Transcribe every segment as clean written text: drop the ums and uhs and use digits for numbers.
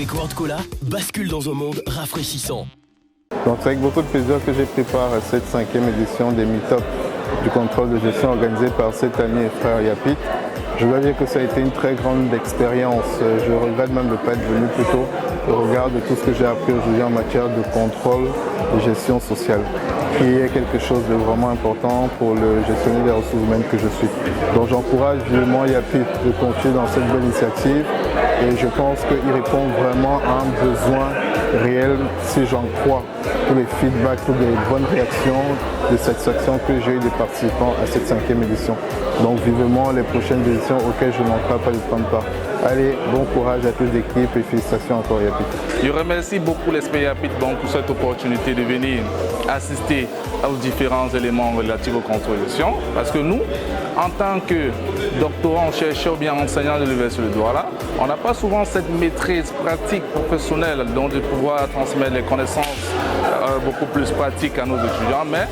avec World Cola, bascule dans un monde rafraîchissant. Donc c'est avec beaucoup de plaisir que je prépare cette 5e édition des Meet-Up du contrôle de gestion organisé par cet ami et frère Yapit. Je dois dire que ça a été une très grande expérience. Je regrette même de ne pas être venu plus tôt au regard de tout ce que j'ai appris aujourd'hui en matière de contrôle de gestion sociale, qui est quelque chose de vraiment important pour le gestionnaire des ressources humaines que je suis. Donc j'encourage vivement Yapit de continuer dans cette belle initiative et je pense qu'il répond vraiment à un besoin réel, si j'en crois, tous les feedbacks, toutes les bonnes réactions de satisfaction que j'ai eu des participants à cette 5e édition. Donc vivement les prochaines éditions auxquelles je ne manquerai pas de prendre part. Allez, bon courage à toute l'équipe et félicitations encore Yapit. Je remercie beaucoup l'esprit Yapit pour cette opportunité de venir assister aux différents éléments relatifs au contrôle de gestion. Parce que nous, en tant que doctorants, chercheurs, bien enseignants de l'université de Douala, on n'a pas souvent cette maîtrise pratique professionnelle, donc de pouvoir transmettre les connaissances beaucoup plus pratiques à nos étudiants. Mais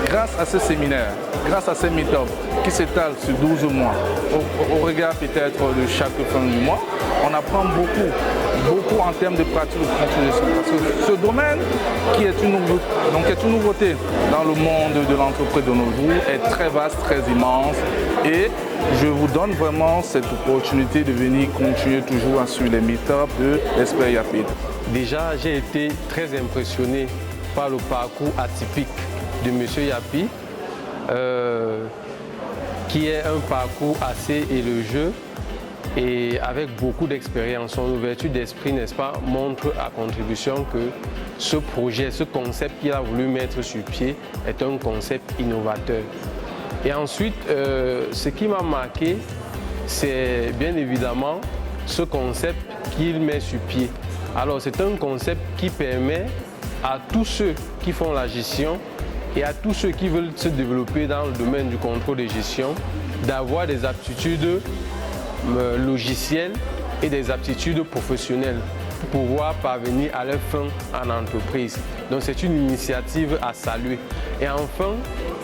grâce à ce séminaire, grâce à ces méthodes qui s'étalent sur 12 mois, au regard peut-être de chaque fin du mois, on apprend beaucoup en termes de pratique de contrôle de gestion. Parce que ce domaine, qui est une nouveauté dans le monde de l'entreprise de nos jours, est très vaste, très immense. Et je vous donne vraiment cette opportunité de venir continuer toujours à suivre les meet-ups de l'esprit Yapit. Déjà, j'ai été très impressionné par le parcours atypique de M. Yapit, qui est un parcours assez élogieux et avec beaucoup d'expérience. Son ouverture d'esprit, n'est-ce pas, montre à contribution que ce projet, ce concept qu'il a voulu mettre sur pied est un concept innovateur. Et ensuite, ce qui m'a marqué, c'est bien évidemment ce concept qu'il met sur pied. Alors, c'est un concept qui permet à tous ceux qui font la gestion et à tous ceux qui veulent se développer dans le domaine du contrôle de gestion d'avoir des aptitudes logicielles et des aptitudes professionnelles pour pouvoir parvenir à leur fin en entreprise. Donc c'est une initiative à saluer. Et enfin,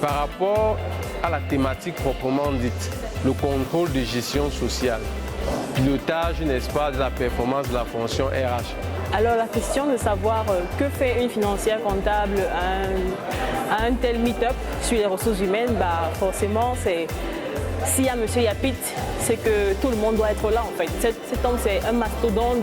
par rapport à la thématique proprement dite, le contrôle de gestion sociale, pilotage, n'est-ce pas, de la performance de la fonction RH. Alors la question de savoir que fait une financière comptable à un tel meet-up sur les ressources humaines, forcément s'il y a M. Yapit, c'est que tout le monde doit être là en fait. Cet homme c'est un mastodonte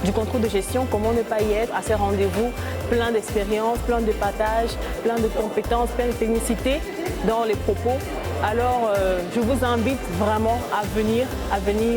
du contrôle de gestion, comment ne pas y être à ces rendez-vous, plein d'expérience, plein de partage, plein de compétences, plein de technicité dans les propos. Alors je vous invite vraiment à venir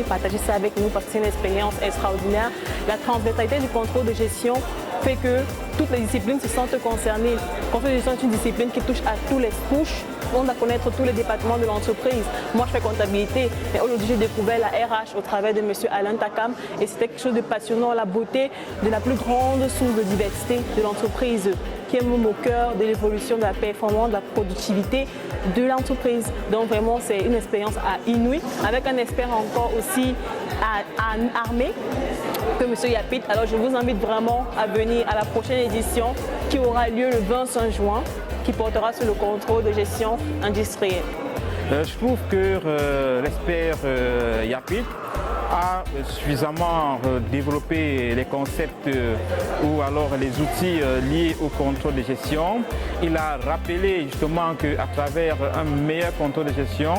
partager ça avec nous parce que c'est une expérience extraordinaire. La transversalité du contrôle de gestion fait que toutes les disciplines se sentent concernées. Le contrôle de gestion est une discipline qui touche à tous les couches. On doit connaître tous les départements de l'entreprise. Moi, je fais comptabilité, mais aujourd'hui, j'ai découvert la RH au travers de M. Alain Takam et c'était quelque chose de passionnant, la beauté de la plus grande source de diversité de l'entreprise qui est même au cœur de l'évolution de la performance, de la productivité de l'entreprise. Donc vraiment, c'est une expérience à inouïe, avec un expert encore aussi armé que M. Yapit. Alors je vous invite vraiment à venir à la prochaine édition qui aura lieu le 25 juin, qui portera sur le contrôle de gestion industrielle. Je trouve que l'expert Yapit a suffisamment développé les concepts ou alors les outils liés au contrôle de gestion. Il a rappelé justement qu'à travers un meilleur contrôle de gestion,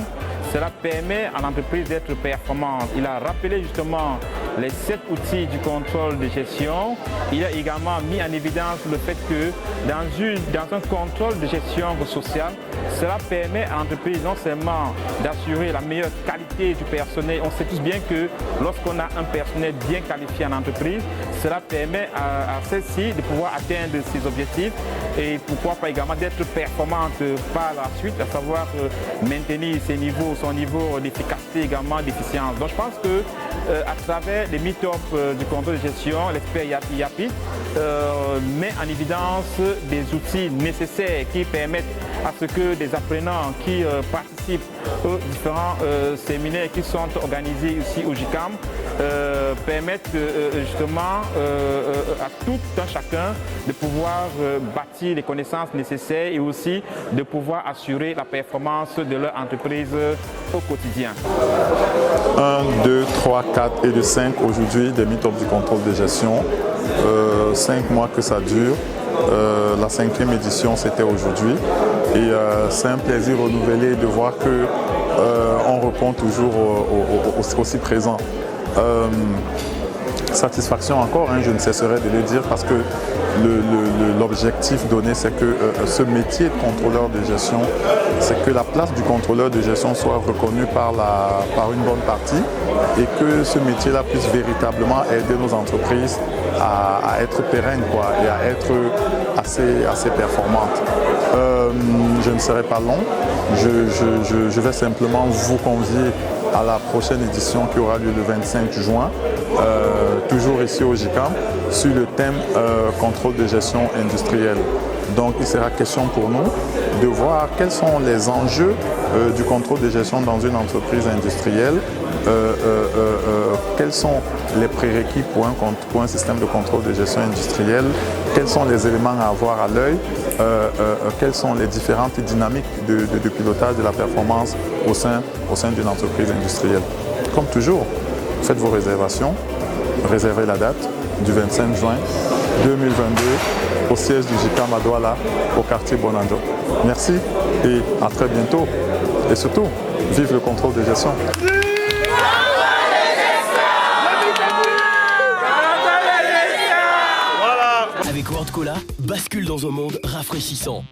cela permet à l'entreprise d'être performante. Il a rappelé justement les 7 outils du contrôle de gestion. Il a également mis en évidence le fait que dans un contrôle de gestion sociale, cela permet à l'entreprise non seulement d'assurer la meilleure qualité du personnel. On sait tous bien que lorsqu'on a un personnel bien qualifié en entreprise, cela permet à celle-ci de pouvoir atteindre ses objectifs et pourquoi pas également d'être performante par la suite, à savoir maintenir son niveau d'efficacité également d'efficience. Donc je pense que à travers les meet-up du contrôle de gestion, l'expert Yapit met en évidence des outils nécessaires qui permettent à ce que des apprenants qui participent participe aux différents séminaires qui sont organisés ici au JICAM permettent justement à tout un chacun de pouvoir bâtir les connaissances nécessaires et aussi de pouvoir assurer la performance de leur entreprise au quotidien. 1, 2, 3, 4 et de 5 aujourd'hui des meet-ups du contrôle de gestion. 5 mois que ça dure. La 5e édition c'était aujourd'hui et c'est un plaisir renouvelé de voir que on répond toujours aussi présent. Satisfaction encore, hein, je ne cesserai de le dire parce que l'objectif donné c'est que ce métier de contrôleur de gestion, c'est que la place du contrôleur de gestion soit reconnue par une bonne partie et que ce métier-là puisse véritablement aider nos entreprises à être pérennes et à être assez performantes. Je ne serai pas long, je vais simplement vous convier à la prochaine édition qui aura lieu le 25 juin, toujours ici au JICAM, sur le thème contrôle de gestion industrielle. Donc il sera question pour nous de voir quels sont les enjeux du contrôle de gestion dans une entreprise industrielle, quels sont les prérequis pour un système de contrôle de gestion industrielle, quels sont les éléments à avoir à l'œil, quelles sont les différentes dynamiques de pilotage de la performance au sein d'une entreprise industrielle. Comme toujours, faites vos réservations, réservez la date du 25 juin 2022 au siège du JICAM à Douala, au quartier Bonanjo. Merci et à très bientôt. Et surtout, vive le contrôle de gestion. Avec World Cola, bascule dans un monde rafraîchissant.